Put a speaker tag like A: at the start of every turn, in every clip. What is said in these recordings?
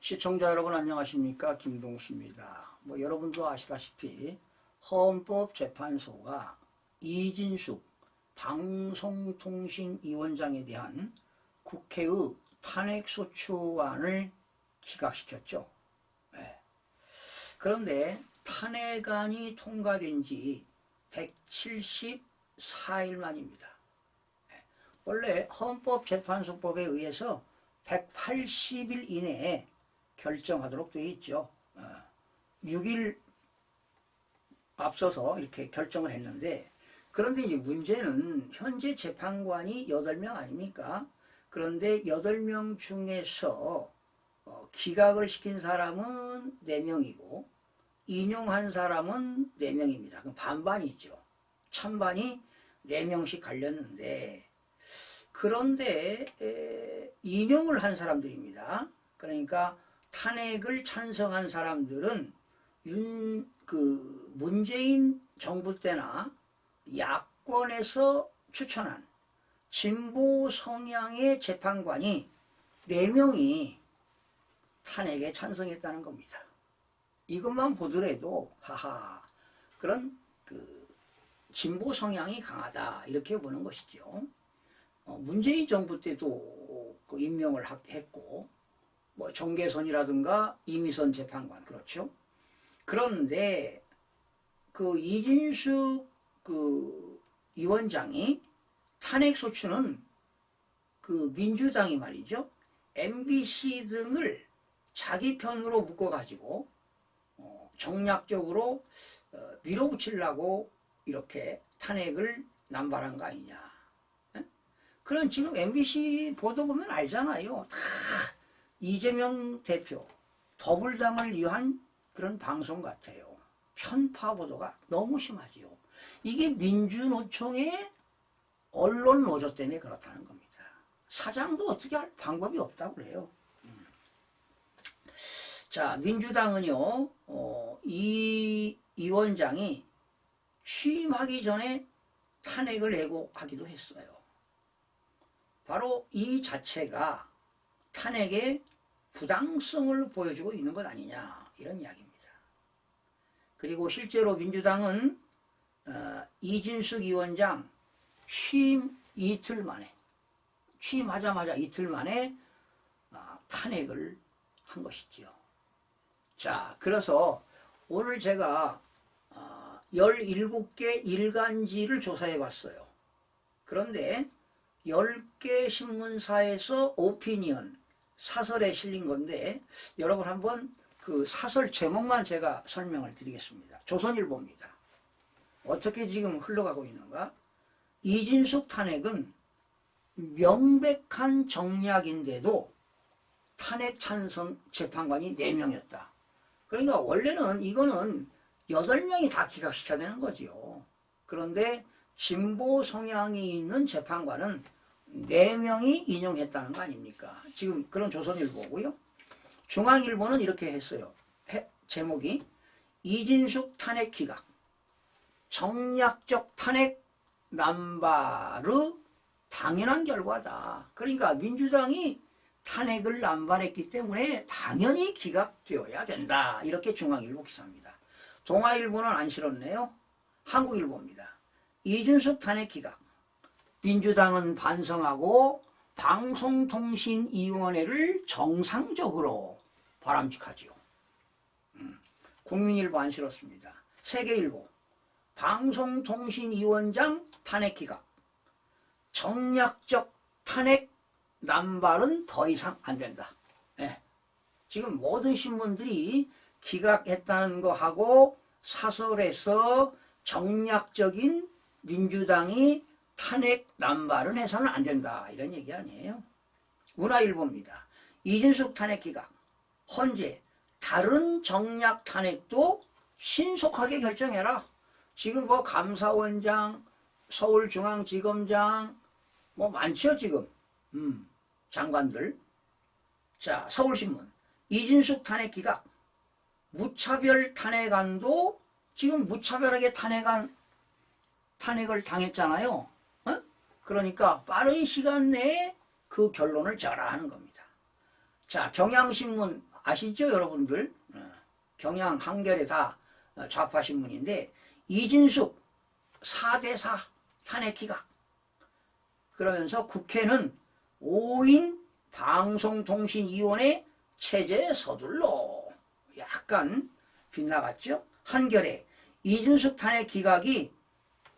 A: 시청자 여러분 안녕하십니까? 김동수입니다. 여러분도 아시다시피 헌법재판소가 이진숙 방송통신위원장에 대한 국회의 탄핵소추안을 기각시켰죠. 네. 그런데 탄핵안이 통과된 지 174일 만입니다. 네. 원래 헌법재판소법에 의해서 180일 이내에 결정하도록 되어 있죠. 6일 앞서서 이렇게 결정을 했는데, 그런데 이제 문제는 현재 재판관이 8명 아닙니까? 그런데 8명 중에서 기각을 시킨 사람은 4명이고 인용한 사람은 4명입니다. 그럼 반반이죠. 찬반이 4명씩 갈렸는데, 그런데 인용을 한 사람들입니다. 그러니까 탄핵을 찬성한 사람들은 문재인 정부 때나 야권에서 추천한 진보 성향의 재판관이 4명이 탄핵에 찬성했다는 겁니다. 이것만 보더라도 그런 진보 성향이 강하다 이렇게 보는 것이죠. 문재인 정부 때도 임명을 했고, 정계선이라든가 이미선 재판관, 그렇죠. 그런데 이진숙 위원장이 탄핵소추는 민주당이 말이죠, MBC 등을 자기 편으로 묶어가지고 정략적으로 밀어붙이려고 이렇게 탄핵을 남발한 거 아니냐. 그럼 지금 MBC 보도 보면 알잖아요. 다 이재명 대표, 더불당을 위한 그런 방송 같아요. 편파 보도가 너무 심하지요. 이게 민주노총의 언론 노조 때문에 그렇다는 겁니다. 사장도 어떻게 할 방법이 없다고 그래요. 자, 민주당은요, 이 위원장이 취임하기 전에 탄핵을 예고하기도 했어요. 바로 이 자체가 탄핵의 부당성을 보여주고 있는 것 아니냐, 이런 이야기입니다. 그리고 실제로 민주당은 이진숙 위원장 취임하자마자 이틀 만에 탄핵을 한 것이지요. 자, 그래서 오늘 제가 17개 일간지를 조사해 봤어요. 그런데 10개 신문사에서 오피니언, 사설에 실린 건데, 여러분 한번 그 사설 제목만 제가 설명을 드리겠습니다. 조선일보입니다. 어떻게 지금 흘러가고 있는가? 이진숙 탄핵은 명백한 정략인데도 탄핵 찬성 재판관이 4명이었다. 그러니까 원래는 이거는 8명이 다 기각시켜야 되는 거지요. 그런데 진보 성향이 있는 재판관은 4명이 인용했다는 거 아닙니까? 지금 그런 조선일보고요. 중앙일보는 이렇게 했어요. 제목이 이진숙 탄핵 기각, 정략적 탄핵 남발의 당연한 결과다. 그러니까 민주당이 탄핵을 남발했기 때문에 당연히 기각되어야 된다. 이렇게 중앙일보 기사입니다. 동아일보는 안 실었네요. 한국일보입니다. 이준숙 탄핵 기각, 민주당은 반성하고 방송통신위원회를 정상적으로 바람직하지요. 국민일보 안 실었습니다. 세계일보, 방송통신위원장 탄핵 기각, 정략적 탄핵 남발은 더 이상 안 된다. 네. 지금 모든 신문들이 기각했다는 거 하고 사설에서 정략적인 민주당이 탄핵 남발은 해서는 안 된다, 이런 얘기 아니에요. 문화일보입니다. 이진숙 탄핵 기각, 헌재 다른 정략 탄핵도 신속하게 결정해라. 지금 감사원장, 서울중앙지검장 많죠 지금. 장관들. 자, 서울신문 이진숙 탄핵 기각, 무차별 탄핵안도 지금 무차별하게 탄핵을 당했잖아요. 그러니까 빠른 시간 내에 그 결론을 저라 하는 겁니다. 자, 경향신문 아시죠 여러분들? 경향 한겨레 다 좌파 신문인데 이진숙 4대4 탄핵 기각 그러면서 국회는 5인 방송통신위원회 체제 서둘러 약간 빗나갔죠. 한겨레 이준숙 탄핵 기각이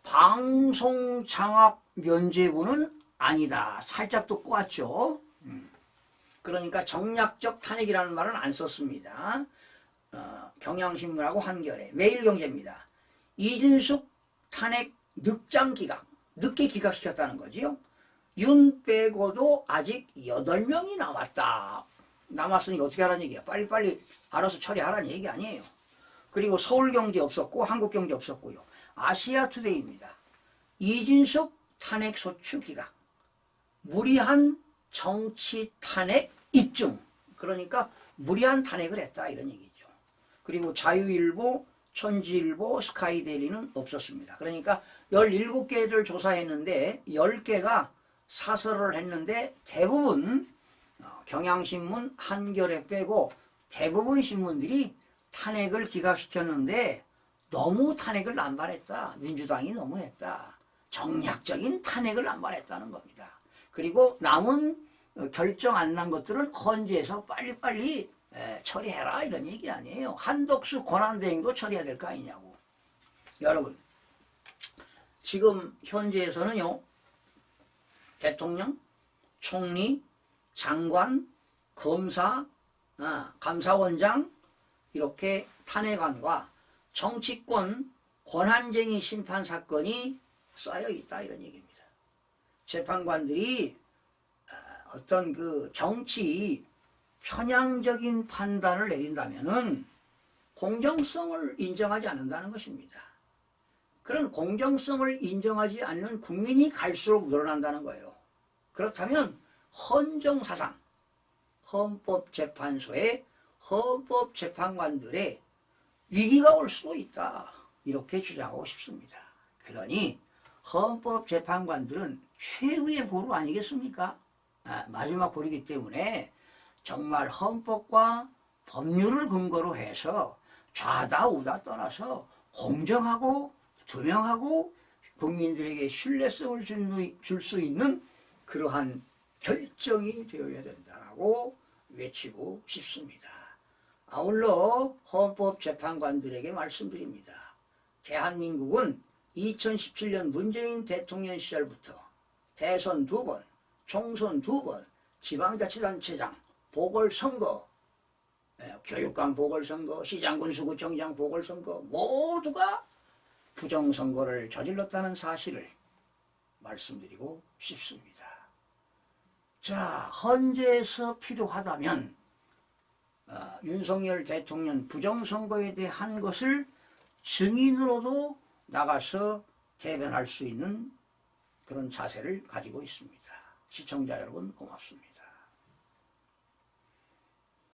A: 방송장악 면죄부는 아니다. 살짝 또 꼬았죠. 그러니까 정략적 탄핵이라는 말은 안 썼습니다. 경향신문하고 한겨레 매일경제입니다. 이준숙 탄핵 늑장 기각 늦게 기각시켰다는 거지요. 윤 빼고도 아직 8명이 남았다. 남았으니 어떻게 하라는 얘기야. 빨리빨리 알아서 처리하라는 얘기 아니에요. 그리고 서울경제 없었고 한국경제 없었고요. 아시아투데이입니다. 이진숙 탄핵소추 기각 무리한 정치 탄핵 입증 그러니까 무리한 탄핵을 했다 이런 얘기죠. 그리고 자유일보, 천지일보, 스카이데일리는 없었습니다. 그러니까 17개를 조사했는데 10개가 사설을 했는데 대부분 경향신문, 한겨레 빼고 대부분 신문들이 탄핵을 기각시켰는데 너무 탄핵을 남발했다. 민주당이 너무했다. 정략적인 탄핵을 남발했다는 겁니다. 그리고 남은 결정 안 난 것들은 헌재에서 빨리빨리 처리해라 이런 얘기 아니에요. 한덕수 권한대행도 처리해야 될 거 아니냐고. 여러분 지금 현재에서는요. 대통령, 총리, 장관, 검사, 감사원장 이렇게 탄핵안과 정치권 권한쟁의 심판 사건이 쌓여 있다 이런 얘기입니다. 재판관들이 어떤 그 정치 편향적인 판단을 내린다면은 공정성을 인정하지 않는다는 것입니다. 그런 공정성을 인정하지 않는 국민이 갈수록 늘어난다는 거예요. 그렇다면 헌정사상, 헌법재판소의 헌법재판관들의 위기가 올 수도 있다. 이렇게 주장하고 싶습니다. 그러니 헌법재판관들은 최후의 보루 아니겠습니까? 마지막 보루이기 때문에 정말 헌법과 법률을 근거로 해서 좌다 우다 떠나서 공정하고 투명하고 국민들에게 신뢰성을 줄 수 있는 그러한 결정이 되어야 된다고 외치고 싶습니다. 아울러 헌법재판관들에게 말씀드립니다. 대한민국은 2017년 문재인 대통령 시절부터 대선 2번, 총선 2번, 지방자치단체장 보궐선거, 교육감 보궐선거, 시장군수구청장 보궐선거 모두가 부정선거를 저질렀다는 사실을 말씀드리고 싶습니다. 자, 헌재에서 필요하다면 윤석열 대통령 부정선거에 대한 것을 증인으로도 나가서 대변할 수 있는 그런 자세를 가지고 있습니다. 시청자 여러분 고맙습니다.